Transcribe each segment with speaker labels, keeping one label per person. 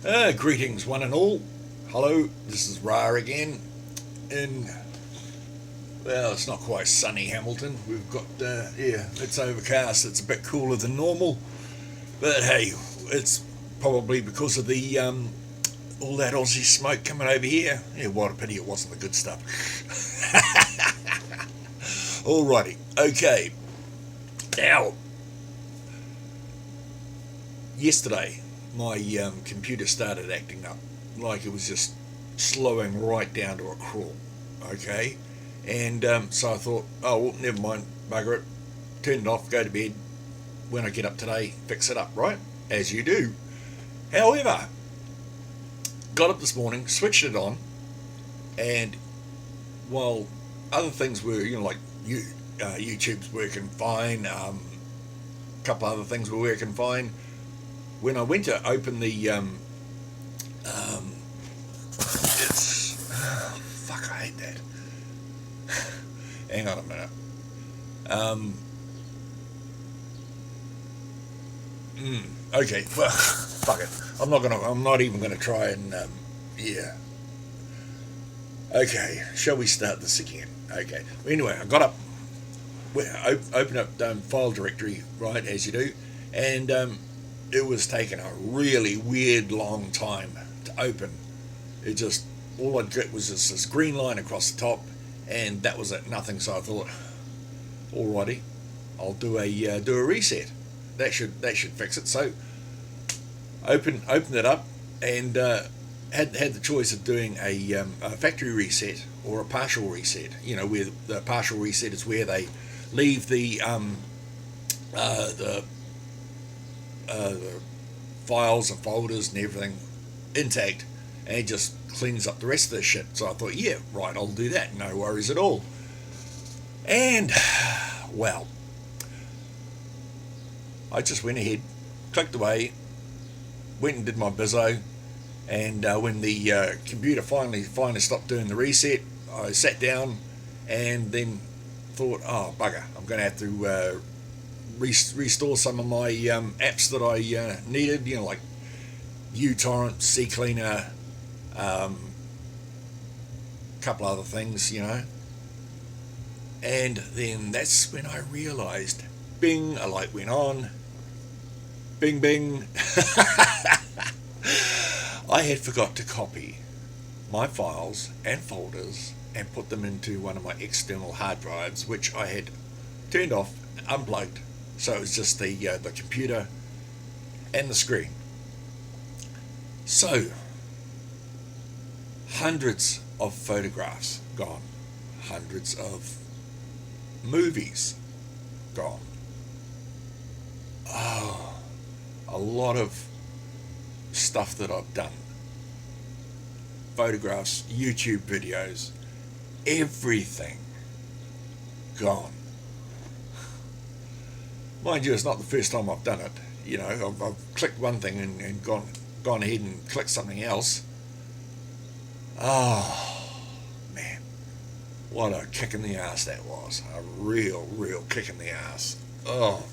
Speaker 1: Greetings, one and all. Hello, this is Ra again. In, well, it's not quite sunny Hamilton. We've got, it's overcast. It's a bit cooler than normal. But hey, it's probably because of the all that Aussie smoke coming over here. Yeah, what a pity it wasn't the good stuff. Alrighty, okay. Now, yesterday, my computer started acting up, like it was just slowing right down to a crawl. Okay, and so I thought, oh well, never mind, bugger it, turn it off, go to bed. When I get up today, fix it up, right? As you do. However, got up this morning, switched it on, and while other things were, like YouTube's working fine, a couple other things were working fine. When I went to open the it's fuck, I hate that. Hang on a minute. Okay, well, fuck it. I'm not even gonna try and yeah. Okay, shall we start this again? Okay. Well, anyway, I got up, opened up file directory, right, as you do, and it was taking a really weird long time to open. It just, all I'd get was this green line across the top, and that was it, nothing. So I thought, alrighty, I'll do a reset. That should fix it. So opened it up, and had the choice of doing a factory reset or a partial reset. Where the partial reset is where they leave the files and folders and everything intact, and it just cleans up the rest of the shit. So I thought, yeah, right, I'll do that. No worries at all. And, well, I just went ahead, clicked away, went and did my bizzo, and when the computer finally stopped doing the reset, I sat down and then thought, oh, bugger, I'm going to have to restore some of my apps that I needed, like uTorrent, CCleaner, a couple other things, And then that's when I realised, bing, a light went on, bing, bing. I had forgot to copy my files and folders and put them into one of my external hard drives, which I had turned off, unplugged, so it was just the computer and the screen. So, hundreds of photographs gone, hundreds of movies gone. Oh, a lot of stuff that I've done. Photographs, YouTube videos, everything gone. Mind you, it's not the first time I've done it. I've clicked one thing and gone ahead and clicked something else. Oh, man. What a kick in the ass that was. A real kick in the ass. Oh.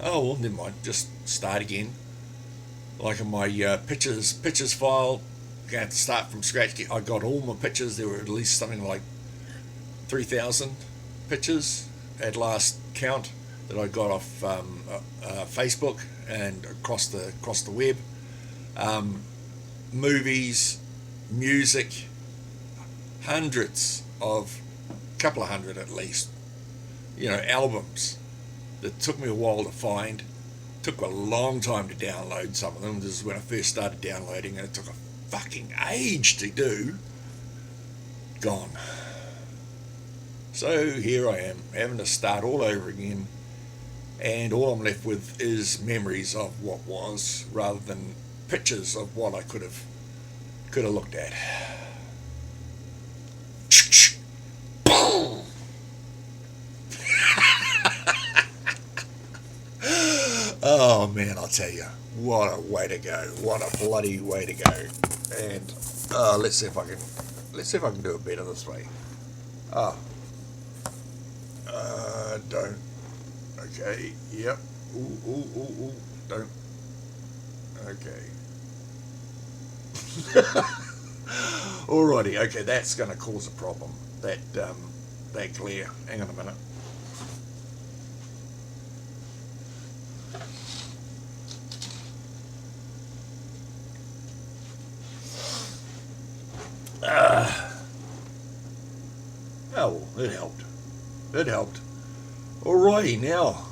Speaker 1: Oh, well, never mind. Just start again. Like in my pictures file, I'm going to have to start from scratch. I got all my pictures. There were at least something like 3,000 pictures at last count that I got off Facebook and across the web. Movies, music, couple of hundred at least. Albums that took me a while to find. Took a long time to download some of them. This is when I first started downloading, and it took a fucking age to do. Gone. So here I am, having to start all over again, and all I'm left with is memories of what was, rather than pictures of what I could have looked at. Oh man, I'll tell you, what a way to go! What a bloody way to go! And let's see if I can do it better this way. Don't. Okay. Yep. Ooh. Don't. Okay. Alrighty, okay, that's going to cause a problem. That glare. Hang on a minute. Oh, well, it helped. It helped. Alrighty, now,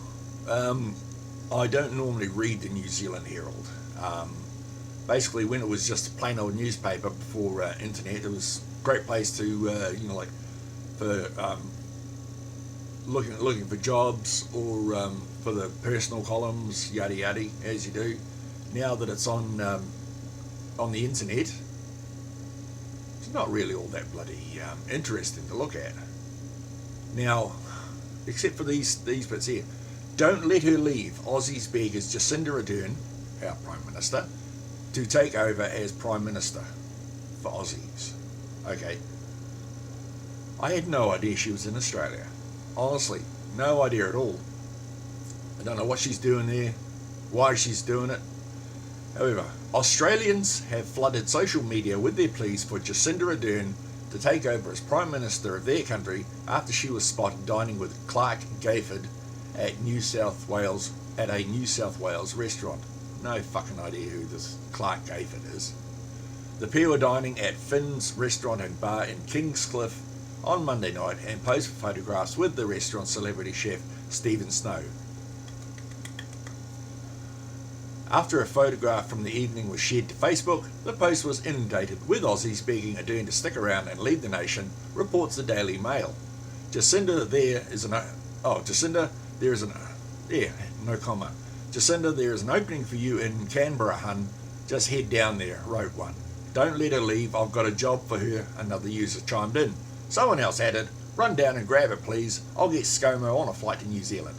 Speaker 1: I don't normally read the New Zealand Herald. Basically, when it was just a plain old newspaper before internet, it was a great place to, like for looking for jobs or for the personal columns, yada yada, as you do. Now that it's on the internet, it's not really all that bloody interesting to look at. Now, except for these bits here. Don't let her leave. Aussies beggars Jacinda Ardern, our Prime Minister, to take over as Prime Minister for Aussies. Okay. I had no idea she was in Australia. Honestly, no idea at all. I don't know what she's doing there, why she's doing it. However, Australians have flooded social media with their pleas for Jacinda Ardern to take over as Prime Minister of their country after she was spotted dining with Clark Gayford at a New South Wales restaurant. No fucking idea who this Clark Gayford is. The pair were dining at Finn's Restaurant and Bar in Kingscliff on Monday night and posed for photographs with the restaurant celebrity chef Stephen Snow. After a photograph from the evening was shared to Facebook, the post was inundated with Aussies begging Ardern to stick around and lead the nation, reports the Daily Mail. Jacinda, there is an opening for you in Canberra, hun. Just head down there, wrote one. Don't let her leave, I've got a job for her, another user chimed in. Someone else added, run down and grab her please, I'll get ScoMo on a flight to New Zealand.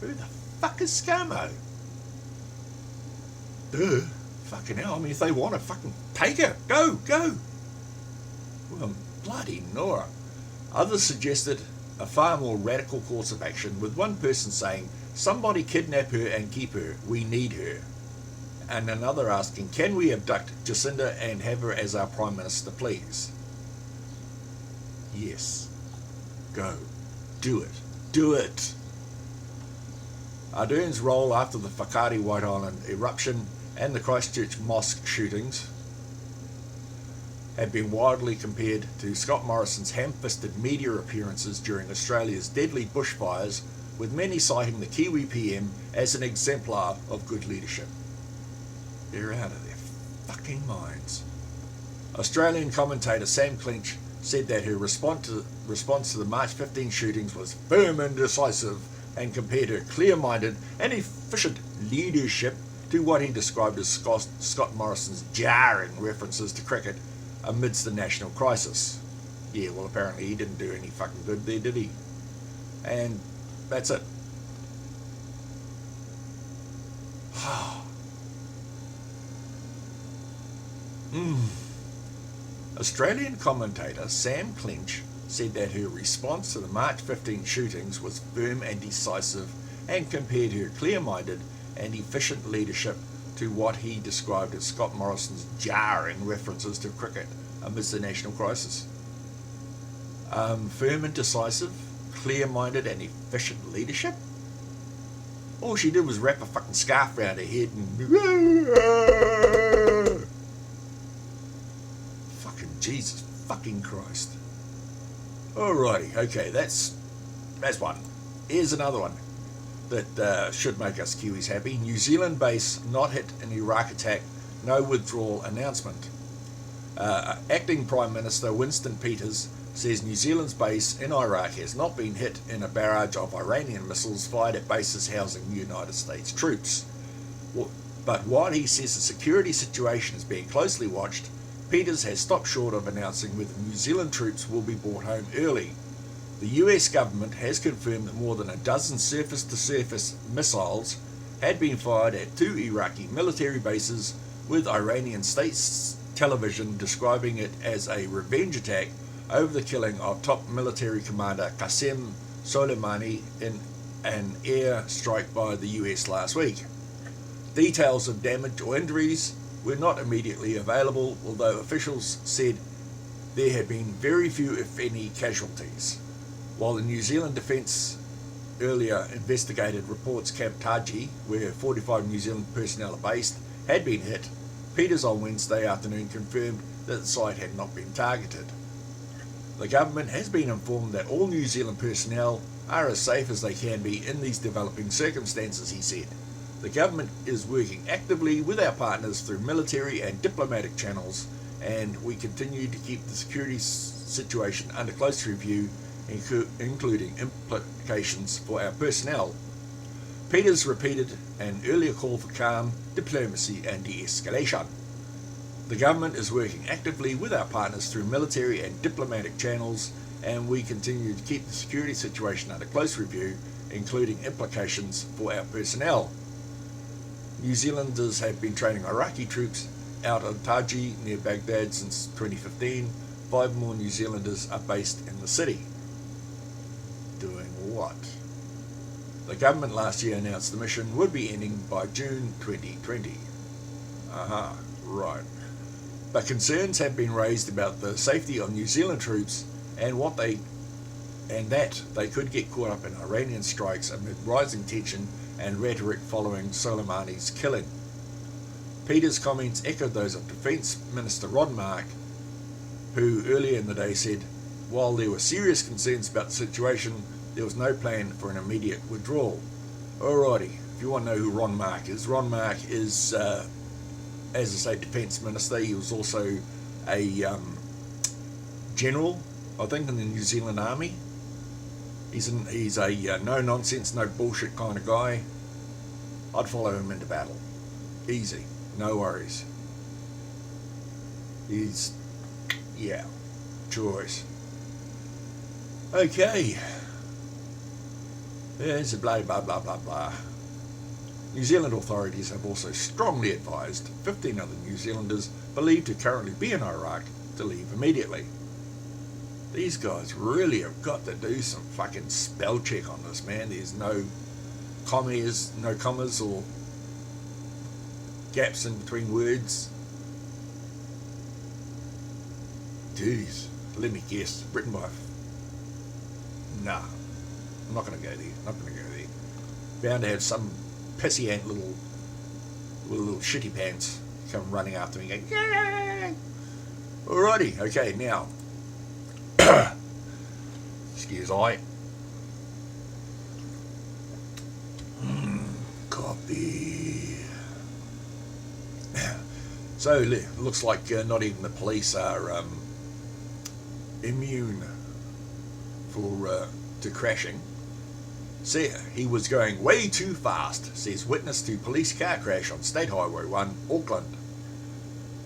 Speaker 1: Who the fuck is ScoMo? Duh. Fucking hell, I mean, if they want to fucking take her, go. Well, bloody Nora. Others suggested a far more radical course of action, with one person saying, somebody kidnap her and keep her, we need her. And another asking, can we abduct Jacinda and have her as our Prime Minister, please? Yes. Go. Do it. Ardern's role after the Whakaari White Island eruption and the Christchurch mosque shootings have been widely compared to Scott Morrison's ham-fisted media appearances during Australia's deadly bushfires, with many citing the Kiwi PM as an exemplar of good leadership. They're out of their fucking minds. Australian commentator Sam Clinch said that her response to the March 15 shootings was firm and decisive, and compared her clear-minded and efficient leadership to what he described as Scott Morrison's jarring references to cricket amidst the national crisis. Yeah, well, apparently he didn't do any fucking good there, did he? And that's it. Australian commentator Sam Clinch said that her response to the March 15 shootings was firm and decisive, and compared her clear-minded and efficient leadership to what he described as Scott Morrison's jarring references to cricket amidst the national crisis. Firm and decisive, clear-minded and efficient leadership? All she did was wrap a fucking scarf around her head and... Fucking Jesus fucking Christ. Alrighty, okay, that's one. Here's another one that should make us Kiwis happy. New Zealand base not hit in Iraq attack, no withdrawal announcement. Acting Prime Minister Winston Peters says New Zealand's base in Iraq has not been hit in a barrage of Iranian missiles fired at bases housing United States troops. But while he says the security situation is being closely watched, Peters has stopped short of announcing whether New Zealand troops will be brought home early. The US government has confirmed that more than a dozen surface-to-surface missiles had been fired at 2 Iraqi military bases, with Iranian state television describing it as a revenge attack over the killing of top military commander Qasem Soleimani in an air strike by the US last week. Details of damage or injuries were not immediately available, although officials said there had been very few, if any, casualties. While the New Zealand Defence earlier investigated reports Camp Taji, where 45 New Zealand personnel are based, had been hit, Peters on Wednesday afternoon confirmed that the site had not been targeted. The government has been informed that all New Zealand personnel are as safe as they can be in these developing circumstances, he said. The government is working actively with our partners through military and diplomatic channels, and we continue to keep the security situation under close review, including implications for our personnel. Peters repeated an earlier call for calm, diplomacy and de-escalation. The government is working actively with our partners through military and diplomatic channels, and we continue to keep the security situation under close review, including implications for our personnel. New Zealanders have been training Iraqi troops out of Taji near Baghdad since 2015. 5 more New Zealanders are based in the city. Doing what? The government last year announced the mission would be ending by June 2020. Right. But concerns have been raised about the safety of New Zealand troops and that they could get caught up in Iranian strikes amid rising tension and rhetoric following Soleimani's killing. Peters' comments echoed those of Defence Minister Ron Mark, who earlier in the day said, while there were serious concerns about the situation, there was no plan for an immediate withdrawal. Alrighty, if you want to know who Ron Mark is as I say, Defence Minister. He was also a general, I think, in the New Zealand Army. He's a no-nonsense, no bullshit kind of guy. I'd follow him into battle. Easy. No worries. Choice. Okay. There's a blah, blah, blah, blah, blah. New Zealand authorities have also strongly advised 15 other New Zealanders believed to currently be in Iraq to leave immediately. These guys really have got to do some fucking spell check on this, man. There's no commas or gaps in between words. Jeez, let me guess. Written by... Nah, I'm not going to go there. Bound to have some pissy ant little shitty pants come running after me going, yay! Alrighty, okay, now... Excuse I. Coffee. So looks like not even the police are immune to crashing. See, he was going way too fast, says witness to police car crash on State Highway 1, Auckland.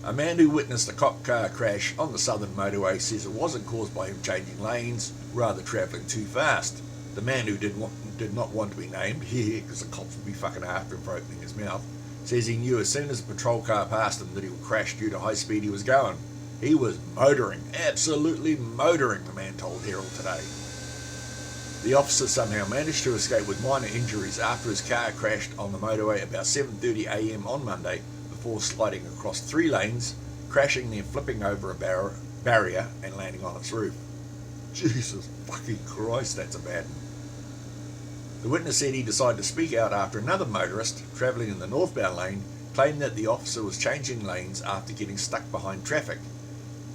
Speaker 1: A man who witnessed a cop car crash on the southern motorway says it wasn't caused by him changing lanes, rather travelling too fast. The man who did not want to be named, because the cops would be fucking after him for opening his mouth, says he knew as soon as a patrol car passed him that he would crash due to high speed he was going. He was motoring, absolutely motoring, the man told Herald today. The officer somehow managed to escape with minor injuries after his car crashed on the motorway about 7:30 a.m. on Monday, before sliding across 3 lanes, crashing then flipping over a barrier and landing on its roof. Jesus fucking Christ, that's a bad one. The witness said he decided to speak out after another motorist, travelling in the northbound lane, claimed that the officer was changing lanes after getting stuck behind traffic.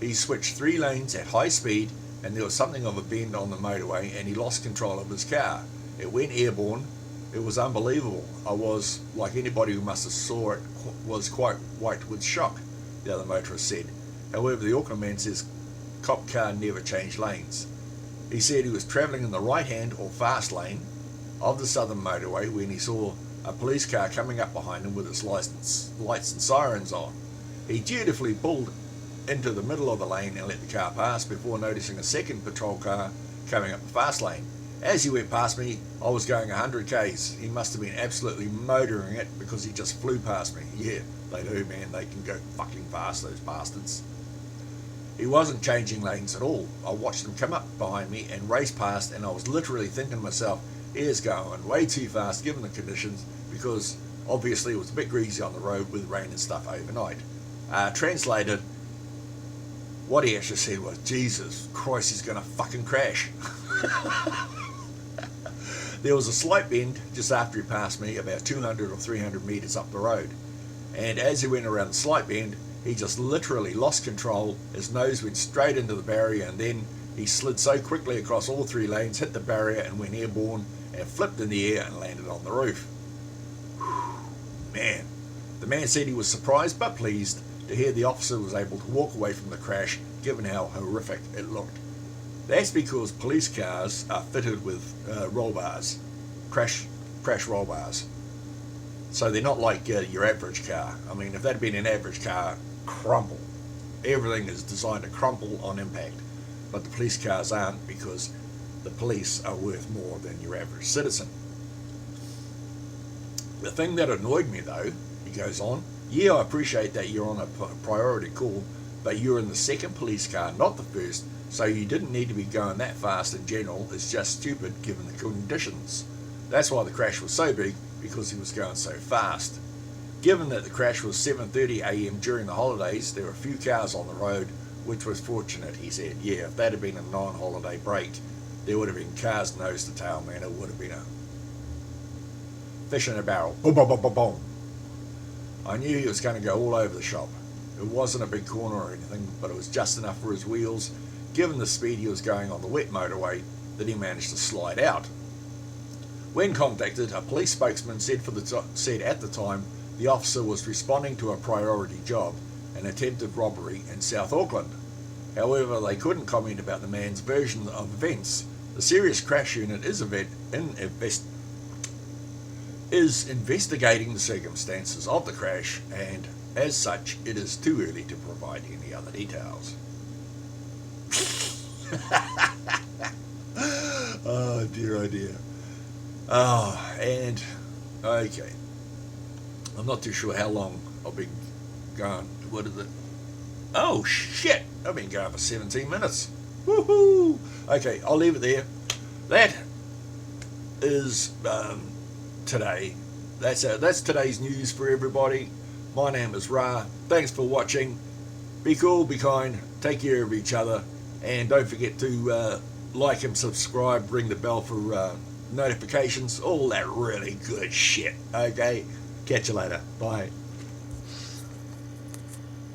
Speaker 1: He switched 3 lanes at high speed, and there was something of a bend on the motorway, and he lost control of his car. It went airborne. It was unbelievable. I was, like anybody who must have saw it, was quite white with shock, the other motorist said. However, the Auckland man says cop car never changed lanes. He said he was travelling in the right-hand or fast lane of the southern motorway when he saw a police car coming up behind him with its lights and sirens on. He dutifully pulled into the middle of the lane and let the car pass before noticing a second patrol car coming up the fast lane. As he went past me, I was going 100 k's. He must have been absolutely motoring it because he just flew past me. Yeah, they do, man. They can go fucking fast, those bastards. He wasn't changing lanes at all. I watched him come up behind me and race past, and I was literally thinking to myself, he is going way too fast given the conditions, because Obviously, it was a bit greasy on the road with rain and stuff overnight. Translated, what he actually said was, Jesus Christ, he's going to fucking crash. There was a slight bend just after he passed me, about 200 or 300 metres up the road. And as he went around the slight bend, he just literally lost control. His nose went straight into the barrier, and then he slid so quickly across all three lanes, hit the barrier and went airborne and flipped in the air and landed on the roof. Whew, man. The man said he was surprised but pleased to hear the officer was able to walk away from the crash, given how horrific it looked. That's because police cars are fitted with roll bars, crash roll bars. So they're not like your average car. I mean, if that had been an average car, crumple. Everything is designed to crumple on impact. But the police cars aren't, because the police are worth more than your average citizen. The thing that annoyed me, though, he goes on, yeah, I appreciate that you're on a priority call, but you're in the second police car, not the first, so you didn't need to be going that fast in general. It's just stupid given the conditions. That's why the crash was so big, because he was going so fast. Given that the crash was 7:30 a.m. during the holidays, there were few cars on the road, which was fortunate, he said. Yeah, if that had been a non-holiday break, there would have been cars nose to tail, man. It would have been a fish in a barrel. Boom, boom, boom, boom, boom. I knew he was going to go all over the shop. It wasn't a big corner or anything, but it was just enough for his wheels, given the speed he was going on the wet motorway, that he managed to slide out. When contacted, a police spokesman said at the time the officer was responding to a priority job, an attempted robbery in South Auckland. However, they couldn't comment about the man's version of events. The Serious Crash Unit is investigating the circumstances of the crash, and as such, it is too early to provide any other details. Oh dear, oh dear. Oh, and okay. I'm not too sure how long I've been going. What is it? Oh shit! I've been going for 17 minutes. Woohoo! Okay, I'll leave it there. That is today. That's today's news for everybody. My name is Ra. Thanks for watching. Be cool, be kind, take care of each other, and don't forget to like and subscribe, ring the bell for notifications, all that really good shit. Okay, catch you later. Bye.